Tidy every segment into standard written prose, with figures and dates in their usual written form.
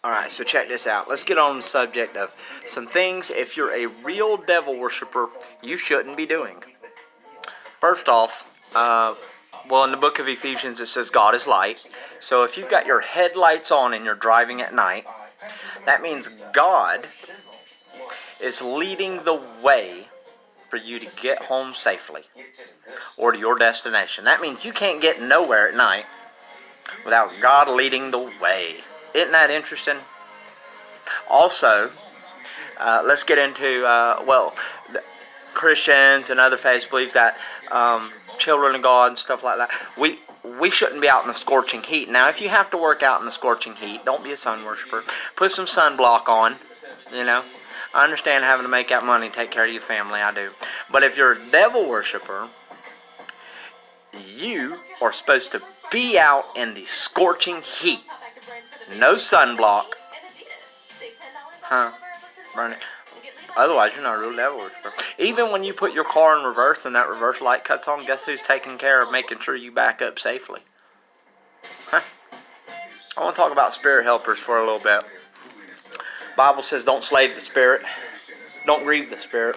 Alright, so check this out. Let's get on the subject of some things, if you're a real devil worshiper, you shouldn't be doing. First off, in the book of Ephesians it says God is light. So if you've got your headlights on and you're driving at night, that means God is leading the way for you to get home safely or to your destination. That means you can't get nowhere at night without God leading the way. Isn't that interesting? Also, let's get into, Christians and other faiths believe that children of God and stuff like that, we shouldn't be out in the scorching heat. Now, if you have to work out in the scorching heat, don't be a sun worshiper. Put some sunblock on, you know. I understand having to make out money and take care of your family, I do. But if you're a devil worshiper, you are supposed to be out in the scorching heat. No sunblock. Burn it. Otherwise, you're not a real devil worshiper. Even when you put your car in reverse and that reverse light cuts on, guess who's taking care of making sure you back up safely? I want to talk about spirit helpers for a little bit. Bible says don't slave the spirit. Don't grieve the spirit.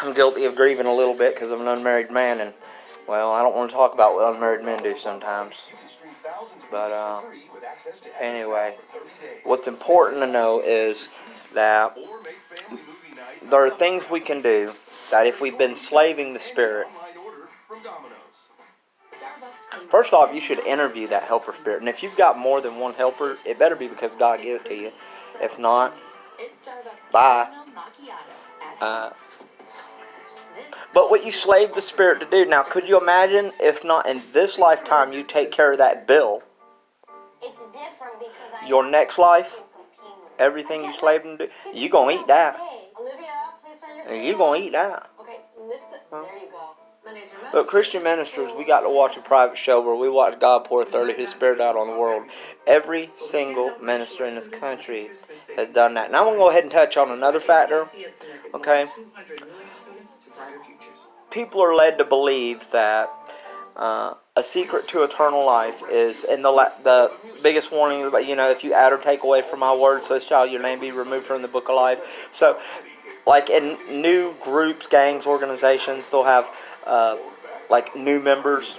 I'm guilty of grieving a little bit because I'm an unmarried man, and, well, I don't want to talk about what unmarried men do sometimes. But, anyway, what's important to know is that there are things we can do that if we've been slaving the spirit. First off, you should interview that helper spirit. And if you've got more than one helper, it better be because God gave it to you. If not, bye. But what you slave the spirit to do. Now, could you imagine if not in this lifetime you take care of that bill? It's different because your next life, everything you slave them to do, you're going to eat that. You're going to eat that. Okay, lift the, there you go. Look, Christian ministers, we got to watch a private show where we watch God pour thoroughly His Spirit out on the world. Every single minister in this country has done that. Now I'm going to go ahead and touch on another factor. Okay? People are led to believe that a secret to eternal life is, in the biggest warning, if you add or take away from my word, so shall your name be removed from the book of life. So, like in new groups, gangs, organizations, they'll have new members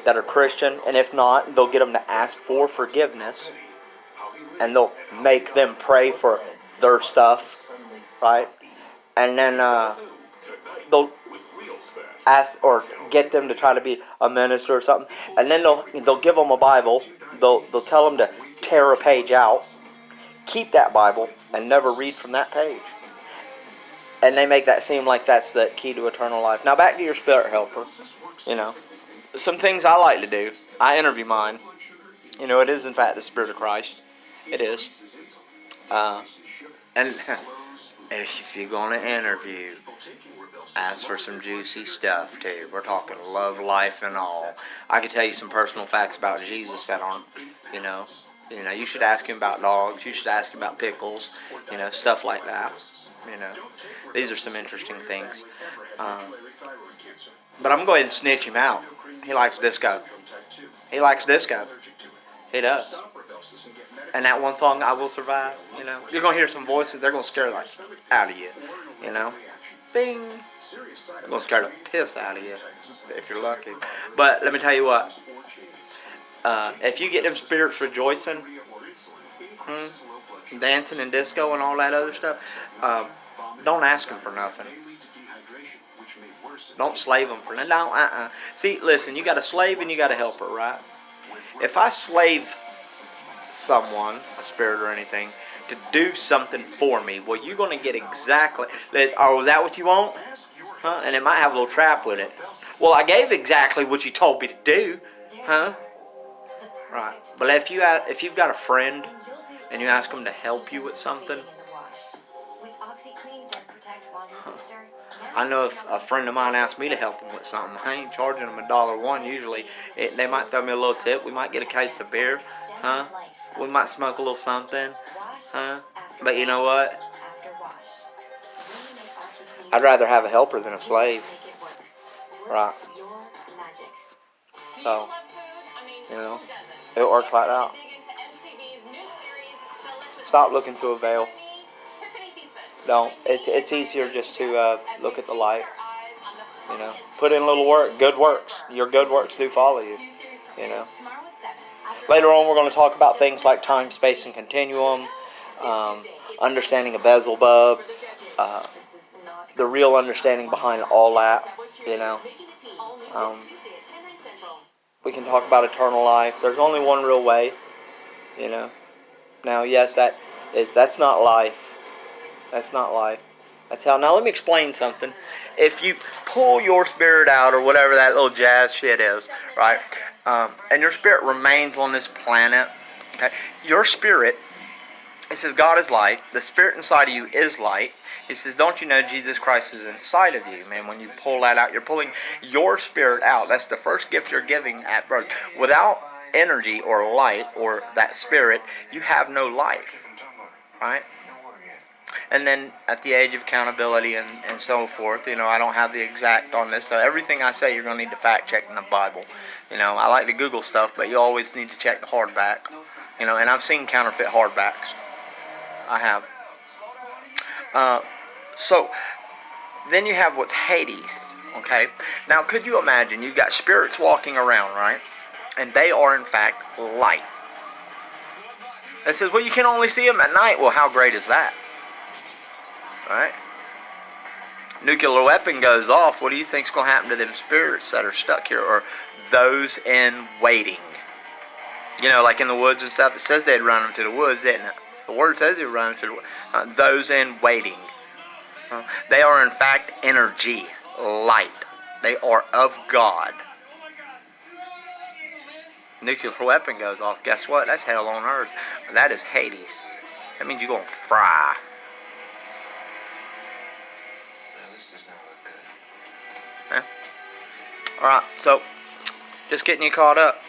that are Christian, and if not, they'll get them to ask for forgiveness, and they'll make them pray for their stuff, right? And then they'll ask or get them to try to be a minister or something, and then they'll give them a Bible. They'll tell them to tear a page out, keep that Bible, and never read from that page. And they make that seem like that's the key to eternal life. Now back to your spirit helper. Some things I like to do. I interview mine. It is in fact the Spirit of Christ. It is. And if you're going to interview, ask for some juicy stuff too. We're talking love, life, and all. I could tell you some personal facts about Jesus that aren't, you should ask him about dogs. You should ask him about pickles. Stuff like that. These are some interesting things. But I'm going to go ahead and snitch him out. He likes disco. He likes disco. He does. And that one song, I Will Survive, you're going to hear some voices, they're going to scare the out of you, Bing. They're going to scare the piss out of you, if you're lucky. But let me tell you what. If you get them spirits rejoicing, dancing and disco and all that other stuff, don't ask them for nothing. Don't slave them for nothing. See, listen, you got a slave and you got a helper, right? If I slave someone, a spirit or anything, to do something for me, well, you're going to get exactly... Oh, is that what you want? Huh? And it might have a little trap with it. Well, I gave exactly what you told me to do. Huh? Right. But if you've got a friend and you ask them to help you with something... I know if a friend of mine asked me to help them with something, I ain't charging them $1 usually. They might throw me a little tip. We might get a case of beer. Huh? We might smoke a little something. Huh? But you know what? I'd rather have a helper than a slave. Right. So, it works like that. Stop looking through a veil. Don't. It's easier just to look at the light. You know, put in a little work, good works. Your good works do follow you. You know. Later on, we're going to talk about things like time, space, and continuum, understanding of Beelzebub, the real understanding behind all that. You know, we can talk about eternal life. There's only one real way. You know. Now, yes, that's not life. That's not life. That's hell. Now, let me explain something. If you pull your spirit out, or whatever that little jazz shit is, right, and your spirit remains on this planet, okay, your spirit, it says God is light. The spirit inside of you is light. He says, don't you know Jesus Christ is inside of you? Man, when you pull that out, you're pulling your spirit out. That's the first gift you're giving at birth. Without energy or light or that spirit, you have no life, right? And then at the age of accountability and so forth, you know, I don't have the exact on this, so everything I say you're going to need to fact check in the Bible. You know, I like to Google stuff, but you always need to check the hardback. You know, and I've seen counterfeit hardbacks. I have. So then you have what's Hades, okay? Now, could you imagine, you've got spirits walking around, right? And they are, in fact, light. It says, well, you can only see them at night. Well, how great is that? Right? Nuclear weapon goes off. What do you think's going to happen to them spirits that are stuck here, or those in waiting? You know, like in the woods and stuff. It says they'd run them to the woods, didn't it? The word says they'd run them to the woods. Those in waiting. They are, in fact, energy, light. They are of God. Nuclear weapon goes off. Guess what? That's hell on earth. That is Hades. That means you're going to fry. Alright, so just getting you caught up.